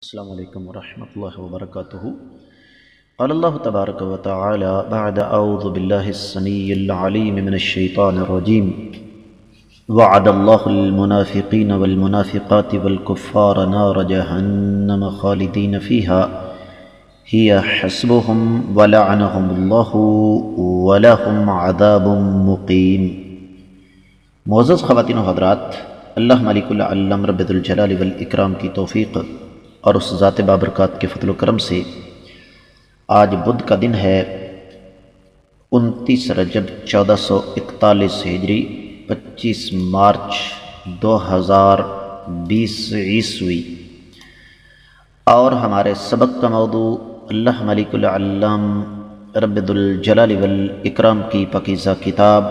السلام علیکم ورحمۃ اللہ وبرکاتہ۔ قال اللہ تبارک و تعالی بعد اعوذ باللہ السمیع العلیم من الشیطان الرجیم وعد اللہ المنافقین والمنافقات والکفار نار جہنم خالدین فیہا ہی حسبہم ولعنہم اللہ ولہم عذاب مقیم۔ معزز خواتین و حضرات، اللہ مالک العلم رب ذوالجلال والاکرام کی توفیق اور اس ذات بابرکات کے فضل و کرم سے آج بدھ کا دن ہے 29 رجب 1441 ہجری 25 مارچ 2020 عیسوی، اور ہمارے سبق کا موضوع اللہ مالک العلم رب ذوالجلال والاکرام کی پاکیزہ کتاب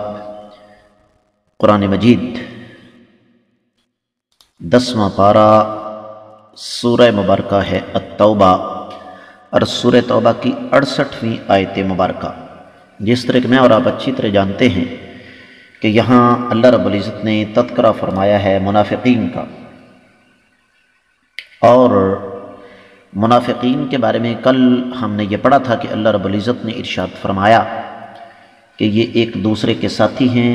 قرآن مجید 10واں پارہ سورہ مبارکہ ہے التوبہ، اور سورہ توبہ کی 68ویں آیت مبارکہ۔ جس طرح کہ میں اور آپ اچھی طرح جانتے ہیں کہ یہاں اللہ رب العزت نے تذکرہ فرمایا ہے منافقین کا، اور منافقین کے بارے میں کل ہم نے یہ پڑھا تھا کہ اللہ رب العزت نے ارشاد فرمایا کہ یہ ایک دوسرے کے ساتھی ہیں،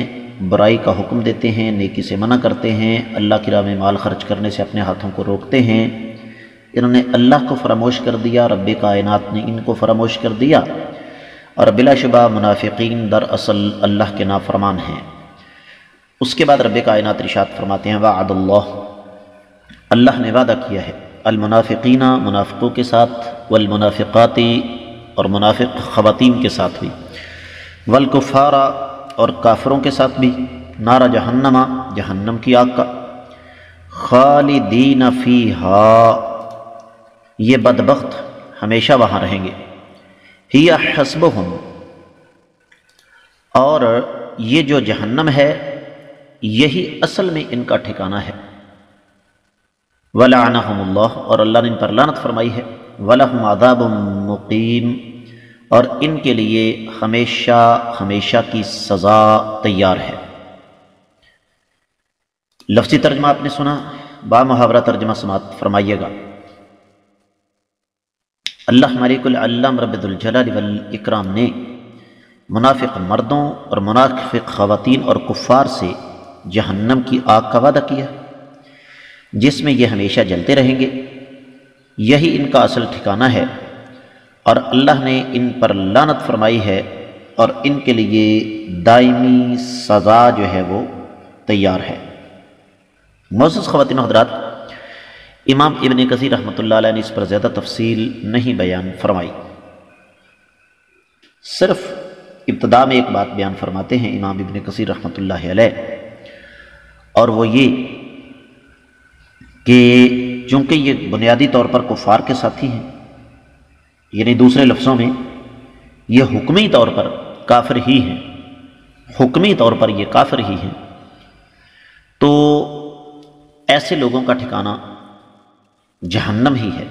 برائی کا حکم دیتے ہیں، نیکی سے منع کرتے ہیں، اللہ کی راہ میں مال خرچ کرنے سے اپنے ہاتھوں کو روکتے ہیں۔ انہوں نے اللہ کو فراموش کر دیا، رب کائنات نے ان کو فراموش کر دیا، اور بلا شبہ منافقین دراصل اللہ کے نافرمان ہیں۔ اس کے بعد رب کائنات ارشاد فرماتے ہیں وعد اللہ نے وعدہ کیا ہے المنافقین، منافقوں کے ساتھ، والمنافقات، اور منافق خواتین کے ساتھ بھی، والکفار، اور کافروں کے ساتھ بھی، نار جہنم، جہنم کی آگ کا، خالدین فیہا، یہ بدبخت ہمیشہ وہاں رہیں گے، ہی حسبہم، اور یہ جو جہنم ہے یہی اصل میں ان کا ٹھکانہ ہے، ولعنہم اللہ، اور اللہ نے ان پر لعنت فرمائی ہے، ولہم عذاب مقیم، اور ان کے لیے ہمیشہ ہمیشہ کی سزا تیار ہے۔ لفظی ترجمہ آپ نے سنا، با محاورہ ترجمہ سماعت فرمائیے گا۔ اللہ مالک العلم رب ذوالجلال والاکرام نے منافق مردوں اور منافق خواتین اور کفار سے جہنم کی آگ کا وعدہ کیا، جس میں یہ ہمیشہ جلتے رہیں گے، یہی ان کا اصل ٹھکانہ ہے، اور اللہ نے ان پر لعنت فرمائی ہے، اور ان کے لیے دائمی سزا جو ہے وہ تیار ہے۔ معزز خواتین و حضرات، امام ابن کثیر رحمۃ اللہ علیہ نے اس پر زیادہ تفصیل نہیں بیان فرمائی، صرف ابتدا میں ایک بات بیان فرماتے ہیں امام ابن کثیر رحمۃ اللہ علیہ، اور وہ یہ کہ چونکہ یہ بنیادی طور پر کفار کے ساتھی ہیں، یعنی دوسرے لفظوں میں یہ حکمی طور پر کافر ہی ہیں، حکمی طور پر یہ کافر ہی ہیں، تو ایسے لوگوں کا ٹھکانہ جہنم ہی ہے،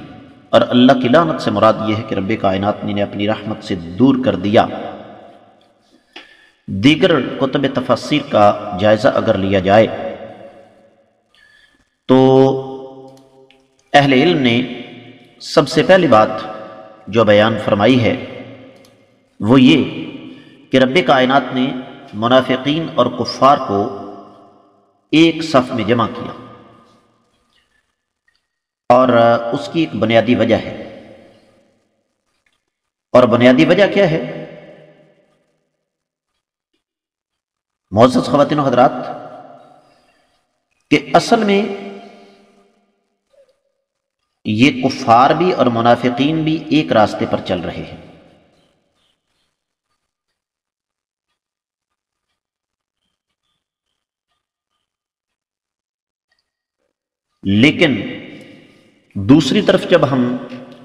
اور اللہ کی لعنت سے مراد یہ ہے کہ رب کائنات نے اپنی رحمت سے دور کر دیا۔ دیگر کتب تفاسیر کا جائزہ اگر لیا جائے تو اہل علم نے سب سے پہلی بات جو بیان فرمائی ہے وہ یہ کہ رب کائنات نے منافقین اور کفار کو ایک صف میں جمع کیا، اور اس کی ایک بنیادی وجہ ہے، اور بنیادی وجہ کیا ہے؟ معزز خواتین و حضرات، کہ اصل میں یہ کفار بھی اور منافقین بھی ایک راستے پر چل رہے ہیں، لیکن دوسری طرف جب ہم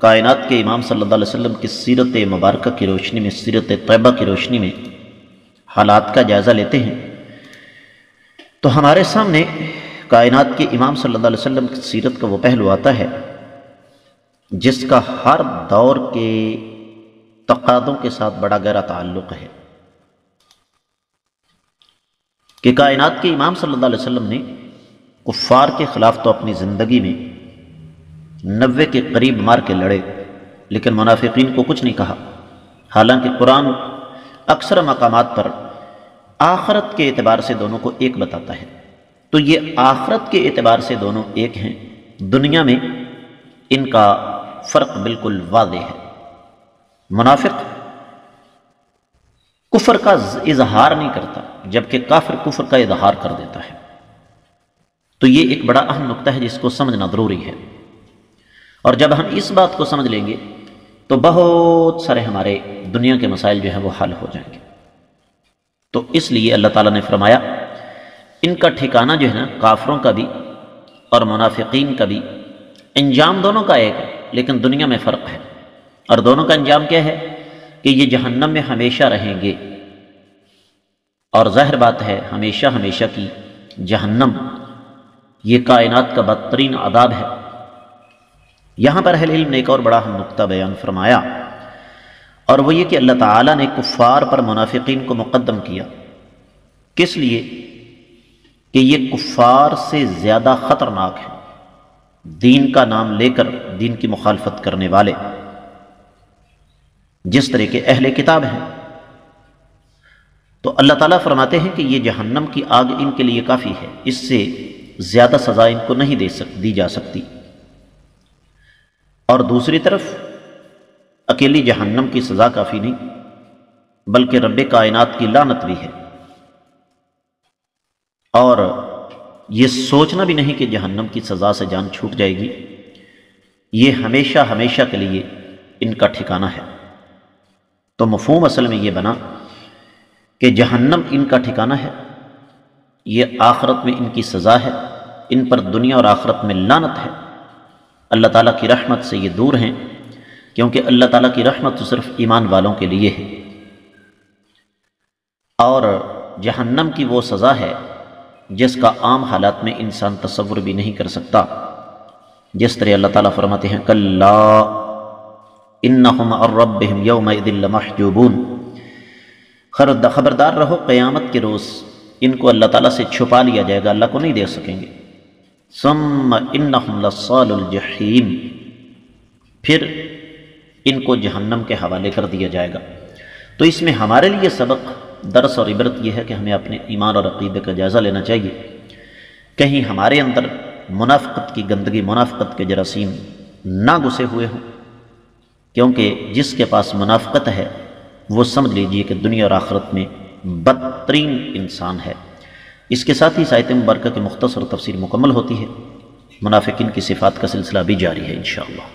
کائنات کے امام صلی اللہ علیہ وسلم کی سیرت مبارکہ کی روشنی میں، سیرت طیبہ کی روشنی میں حالات کا جائزہ لیتے ہیں تو ہمارے سامنے کائنات کے امام صلی اللہ علیہ وسلم کی سیرت کا وہ پہلو آتا ہے جس کا ہر دور کے تقاضوں کے ساتھ بڑا گہرا تعلق ہے، کہ کائنات کے امام صلی اللہ علیہ وسلم نے کفار کے خلاف تو اپنی زندگی میں 90 کے قریب مار کے لڑے، لیکن منافقین کو کچھ نہیں کہا، حالانکہ قرآن اکثر مقامات پر آخرت کے اعتبار سے دونوں کو ایک بتاتا ہے۔ تو یہ آخرت کے اعتبار سے دونوں ایک ہیں، دنیا میں ان کا فرق بالکل واضح ہے۔ منافق کفر کا اظہار نہیں کرتا، جبکہ کافر کفر کا اظہار کر دیتا ہے۔ تو یہ ایک بڑا اہم نقطہ ہے جس کو سمجھنا ضروری ہے، اور جب ہم اس بات کو سمجھ لیں گے تو بہت سارے ہمارے دنیا کے مسائل جو ہیں وہ حل ہو جائیں گے۔ تو اس لیے اللہ تعالیٰ نے فرمایا ان کا ٹھکانہ جو ہے نا، کافروں کا بھی اور منافقین کا بھی انجام دونوں کا ایک ہے، لیکن دنیا میں فرق ہے، اور دونوں کا انجام کیا ہے کہ یہ جہنم میں ہمیشہ رہیں گے، اور ظاہر بات ہے ہمیشہ ہمیشہ کی جہنم یہ کائنات کا بدترین عذاب ہے۔ یہاں پر اہل علم نے ایک اور بڑا اہم نقطہ بیان فرمایا، اور وہ یہ کہ اللہ تعالیٰ نے کفار پر منافقین کو مقدم کیا، کس لیے کہ یہ کفار سے زیادہ خطرناک ہیں، دین کا نام لے کر دین کی مخالفت کرنے والے، جس طرح کے اہل کتاب ہیں۔ تو اللہ تعالیٰ فرماتے ہیں کہ یہ جہنم کی آگ ان کے لیے کافی ہے، اس سے زیادہ سزا ان کو نہیں دی جا سکتی، اور دوسری طرف اکیلی جہنم کی سزا کافی نہیں، بلکہ رب کائنات کی لعنت بھی ہے، اور یہ سوچنا بھی نہیں کہ جہنم کی سزا سے جان چھوٹ جائے گی، یہ ہمیشہ ہمیشہ کے لیے ان کا ٹھکانہ ہے۔ تو مفہوم اصل میں یہ بنا کہ جہنم ان کا ٹھکانہ ہے، یہ آخرت میں ان کی سزا ہے، ان پر دنیا اور آخرت میں لعنت ہے، اللہ تعالیٰ کی رحمت سے یہ دور ہیں، کیونکہ اللہ تعالیٰ کی رحمت تو صرف ایمان والوں کے لیے ہے، اور جہنم کی وہ سزا ہے جس کا عام حالات میں انسان تصور بھی نہیں کر سکتا، جس طرح اللہ تعالیٰ فرماتے ہیں کلا انہم عن ربہم یومئذ لمحجوبون، خبردار رہو قیامت کے روز ان کو اللہ تعالیٰ سے چھپا لیا جائے گا، اللہ کو نہیں دیکھ سکیں گے۔ ثم انہم لصال الجحیم، پھر ان کو جہنم کے حوالے کر دیا جائے گا۔ تو اس میں ہمارے لیے سبق، درس اور عبرت یہ ہے کہ ہمیں اپنے ایمان اور عقیدے کا جائزہ لینا چاہیے، کہیں ہمارے اندر منافقت کی گندگی، منافقت کے جراثیم نہ گھسے ہوئے ہوں، کیونکہ جس کے پاس منافقت ہے وہ سمجھ لیجئے کہ دنیا اور آخرت میں بدترین انسان ہے۔ اس کے ساتھ ہی اس آیت مبارکہ کی مختصر تفسیر مکمل ہوتی ہے، منافقین کی صفات کا سلسلہ بھی جاری ہے انشاءاللہ۔